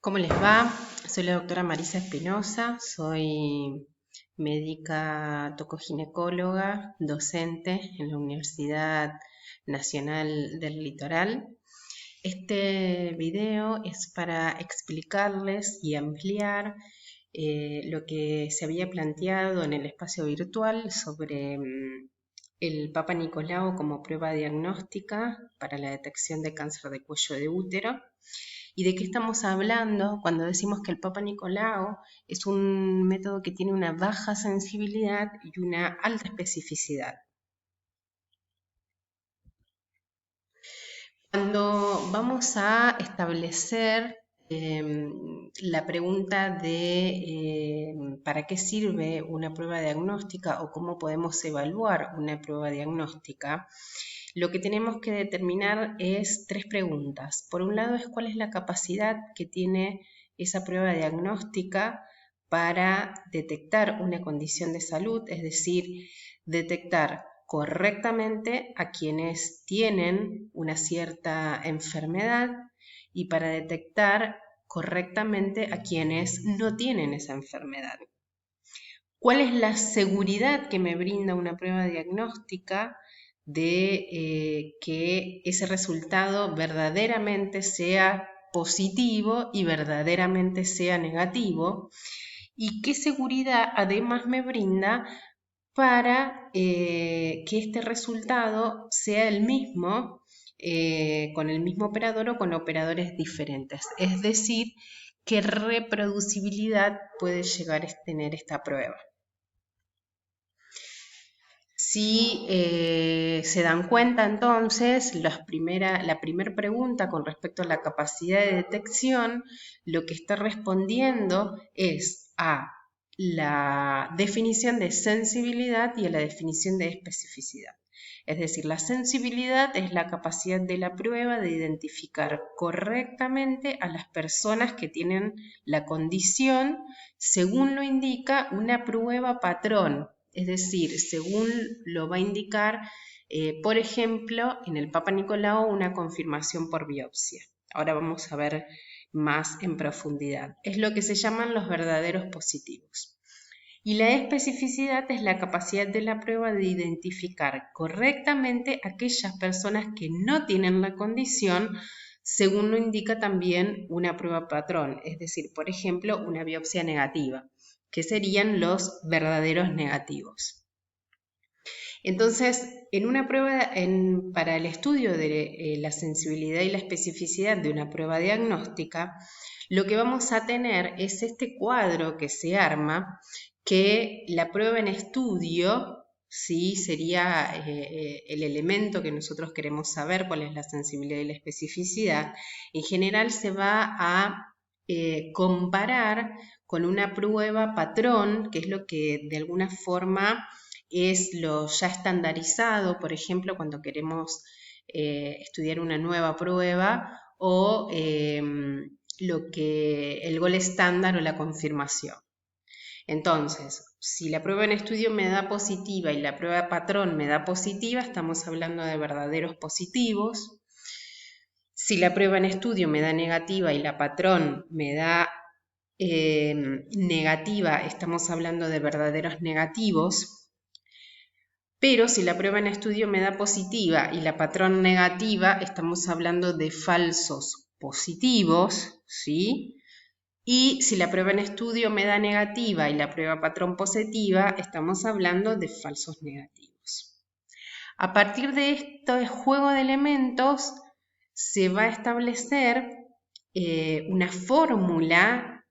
¿Cómo les va? Soy la doctora Marisa Espinosa, soy médica tocoginecóloga, docente en la Universidad Nacional del Litoral. Este video es para explicarles y ampliar lo que se había planteado en el espacio virtual sobre el Papa Nicolau como prueba diagnóstica para la detección de cáncer de cuello de útero. ¿Y de qué estamos hablando cuando decimos que el Papa Nicolau es un método que tiene una baja sensibilidad y una alta especificidad? Cuando vamos a establecer la pregunta de ¿para qué sirve una prueba diagnóstica o cómo podemos evaluar una prueba diagnóstica? Lo que tenemos que determinar es tres preguntas. Por un lado es cuál es la capacidad que tiene esa prueba diagnóstica para detectar una condición de salud, es decir, detectar correctamente a quienes tienen una cierta enfermedad y para detectar correctamente a quienes no tienen esa enfermedad. ¿Cuál es la seguridad que me brinda una prueba diagnóstica de que ese resultado verdaderamente sea positivo y verdaderamente sea negativo? ¿Y qué seguridad además me brinda para que este resultado sea el mismo con el mismo operador o con operadores diferentes? Es decir, ¿qué reproducibilidad puede llegar a tener esta prueba? Si se dan cuenta entonces, la primera pregunta con respecto a la capacidad de detección, lo que está respondiendo es a la definición de sensibilidad y a la definición de especificidad. Es decir, la sensibilidad es la capacidad de la prueba de identificar correctamente a las personas que tienen la condición según lo indica una prueba patrón. Es decir, según lo va a indicar, por ejemplo, en el Papa Nicolau, una confirmación por biopsia. Ahora vamos a ver más en profundidad. Es lo que se llaman los verdaderos positivos. Y la especificidad es la capacidad de la prueba de identificar correctamente aquellas personas que no tienen la condición, según lo indica también una prueba patrón, es decir, por ejemplo, una biopsia negativa, que serían los verdaderos negativos. Entonces, en una prueba, para el estudio de la sensibilidad y la especificidad de una prueba diagnóstica, lo que vamos a tener es este cuadro que se arma, que la prueba en estudio, ¿sí? Sería el elemento que nosotros queremos saber, cuál es la sensibilidad y la especificidad. En general se va a comparar con una prueba patrón, que es lo que de alguna forma es lo ya estandarizado, por ejemplo, cuando queremos estudiar una nueva prueba o lo que el gol estándar o la confirmación. Entonces, si la prueba en estudio me da positiva y la prueba patrón me da positiva, estamos hablando de verdaderos positivos. Si la prueba en estudio me da negativa y la patrón me da negativa, estamos hablando de verdaderos negativos. Pero si la prueba en estudio me da positiva y la patrón negativa, estamos hablando de falsos positivos, ¿sí? Y si la prueba en estudio me da negativa y la prueba patrón positiva, estamos hablando de falsos negativos. A partir de este juego de elementos, se va a establecer una fórmula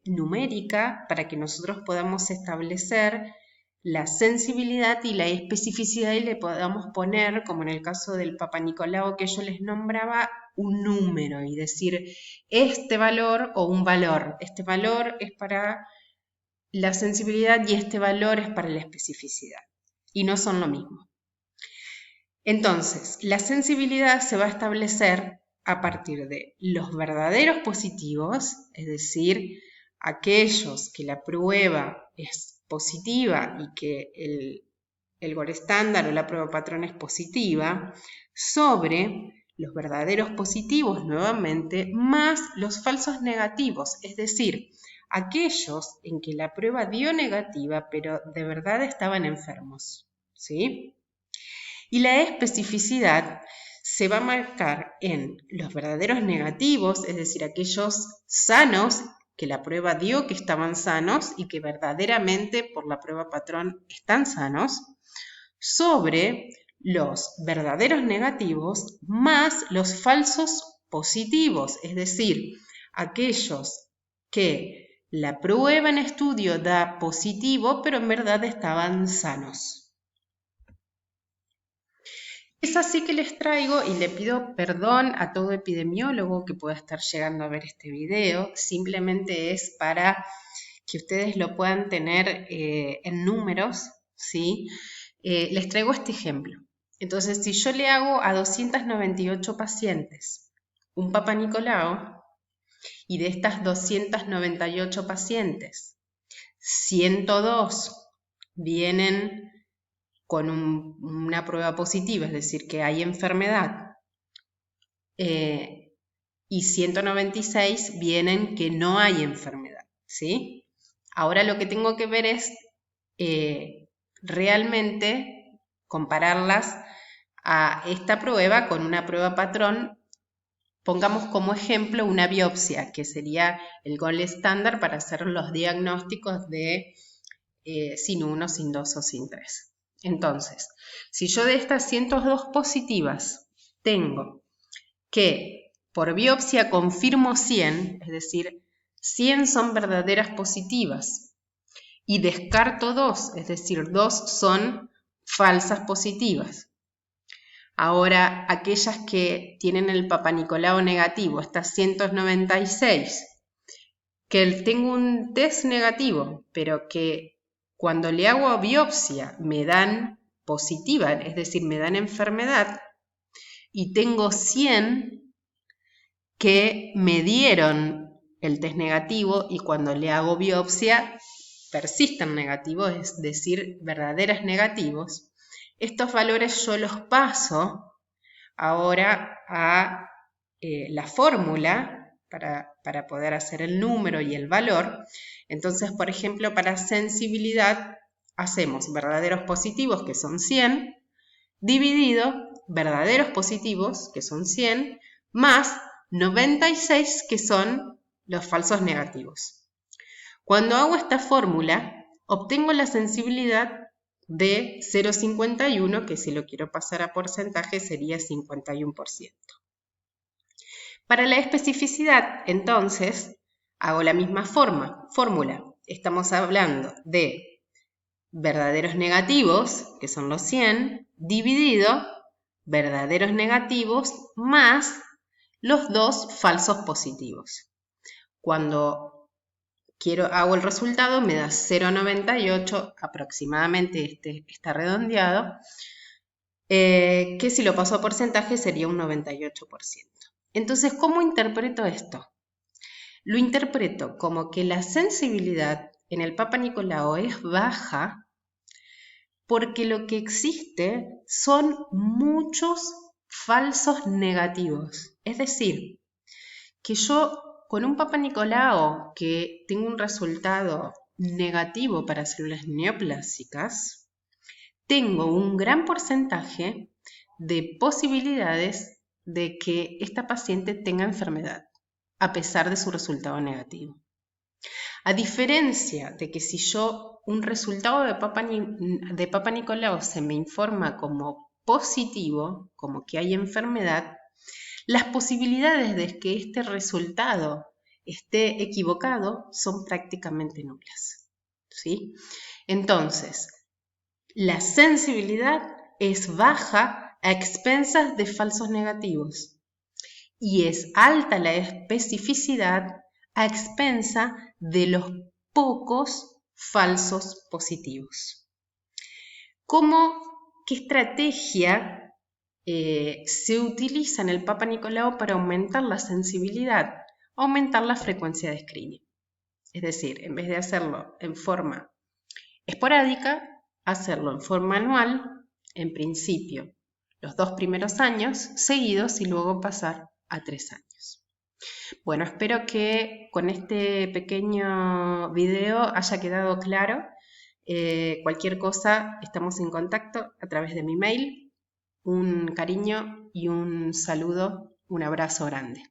numérica para que nosotros podamos establecer la sensibilidad y la especificidad y le podamos poner, como en el caso del Papa Nicolau que yo les nombraba, un número y decir este valor o un valor. Este valor es para la sensibilidad y este valor es para la especificidad. Y no son lo mismo. Entonces, la sensibilidad se va a establecer a partir de los verdaderos positivos, es decir, aquellos que la prueba es positiva y que el gol estándar o la prueba patrón es positiva, sobre los verdaderos positivos nuevamente, más los falsos negativos, es decir, aquellos en que la prueba dio negativa, pero de verdad estaban enfermos, ¿sí? Y la especificidad se va a marcar en los verdaderos negativos, es decir, aquellos sanos que la prueba dio que estaban sanos y que verdaderamente por la prueba patrón están sanos, sobre los verdaderos negativos más los falsos positivos, es decir, aquellos que la prueba en estudio da positivo, pero en verdad estaban sanos. Es así que les traigo, y le pido perdón a todo epidemiólogo que pueda estar llegando a ver este video, simplemente es para que ustedes lo puedan tener en números, ¿sí? Les traigo este ejemplo. Entonces, si yo le hago a 298 pacientes un Papa Nicolau, y de estas 298 pacientes, 102 vienen con una prueba positiva, es decir, que hay enfermedad, y 196 vienen que no hay enfermedad, ¿sí? Ahora lo que tengo que ver es realmente compararlas a esta prueba con una prueba patrón. Pongamos como ejemplo una biopsia, que sería el gold estándar para hacer los diagnósticos de sin 1, sin 2 o sin 3. Entonces, si yo de estas 102 positivas tengo que por biopsia confirmo 100, es decir, 100 son verdaderas positivas, y descarto 2, es decir, 2 son falsas positivas. Ahora, aquellas que tienen el Papa Nicolau negativo, estas 196, que tengo un test negativo, pero que cuando le hago biopsia me dan positiva, es decir, me dan enfermedad, y tengo 100 que me dieron el test negativo y cuando le hago biopsia persisten negativos, es decir, verdaderos negativos. Estos valores yo los paso ahora a la fórmula para poder hacer el número y el valor. Entonces, por ejemplo, para sensibilidad hacemos verdaderos positivos, que son 100, dividido verdaderos positivos, que son 100, más 96, que son los falsos negativos. Cuando hago esta fórmula, obtengo la sensibilidad de 0,51, que si lo quiero pasar a porcentaje sería 51%. Para la especificidad, entonces, hago la misma fórmula. Estamos hablando de verdaderos negativos, que son los 100, dividido verdaderos negativos más los 2 falsos positivos. Cuando hago el resultado, me da 0,98, aproximadamente está redondeado, que si lo paso a porcentaje sería un 98%. Entonces, ¿cómo interpreto esto? Lo interpreto como que la sensibilidad en el Papa Nicolau es baja porque lo que existe son muchos falsos negativos. Es decir, que yo con un Papa Nicolau que tengo un resultado negativo para células neoplásicas, tengo un gran porcentaje de posibilidades de que esta paciente tenga enfermedad, a pesar de su resultado negativo. A diferencia de que si yo un resultado de Papa Nicolau se me informa como positivo, como que hay enfermedad, las posibilidades de que este resultado esté equivocado son prácticamente nulas, ¿sí? Entonces, la sensibilidad es baja a expensas de falsos negativos y es alta la especificidad a expensa de los pocos falsos positivos. ¿Qué estrategia se utiliza en el Papa Nicolau para aumentar la sensibilidad? Aumentar la frecuencia de screening. Es decir, en vez de hacerlo en forma esporádica, hacerlo en forma anual, en principio. los 2 primeros años seguidos y luego pasar a 3 años. Bueno, espero que con este pequeño video haya quedado claro. Cualquier cosa, estamos en contacto a través de mi mail. Un cariño y un saludo, un abrazo grande.